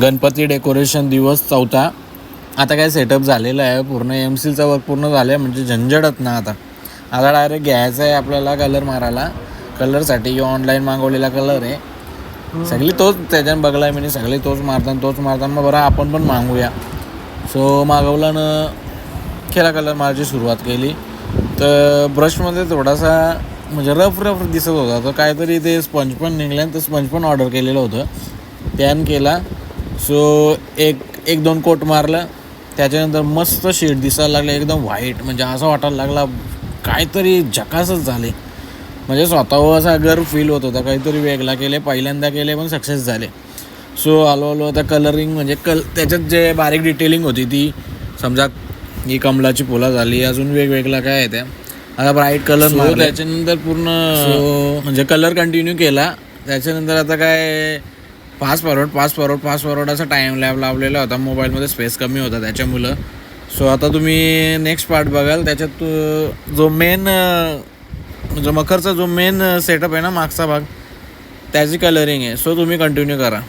Ganpati decoration दिवस 4था. आता काय सेटअप झालेलं आहे पूर्ण. MCचा वर्क पूर्ण झालं आहे, म्हणजे झंझटच ना. आता डायरेक्ट घ्यायचं आहे आपल्याला कलर मारायला. कलरसाठी ऑनलाईन मागवलेला कलर आहे. सगळी तोच त्याच्यानं बघला आहे मी, सगळी तोच मारताना मग बरं आपण पण मागूया. सो मागवला न केला कलर मारायची सुरुवात केली. तर ब्रशमध्ये थोडासा म्हणजे रफ दिसत होता. तर काहीतरी ते स्पंज पण निघले, तर स्पंज पण ऑर्डर केलेलं होतं, त्यानं केला. सो एक दोन कोट मारलं. त्याच्यानंतर मस्त शेड दिसायला लागले, एकदम व्हाईट. म्हणजे असं वाटायला लागला काहीतरी झकासच झाले. म्हणजे स्वतःवर असा गर्व फील होत होता, काहीतरी वेगळा केले, पहिल्यांदा केले पण सक्सेस झाले. सो आलो आता कलरिंग म्हणजे त्याच्यात जे बारीक डिटेलिंग होती ती, समजा ही कमलाची फुलं झाली, अजून वेगवेगळा काय आहे त्या. आता ब्राईट कलर मारला. त्याच्यानंतर पूर्ण म्हणजे कलर कंटिन्यू केला. त्याच्यानंतर आता काय फास्ट फॉरवर्ड असा टाईम लॅब लावलेला होता. मोबाईलमध्ये स्पेस कमी होता त्याच्यामुळं. सो आता तुम्ही नेक्स्ट पार्ट बघाल. त्याच्यात जो मेन म्हणजे मखरचा जो मेन सेटअप आहे ना, मागचा भाग, त्याची कलरिंग आहे. सो तुम्ही कंटिन्यू करा.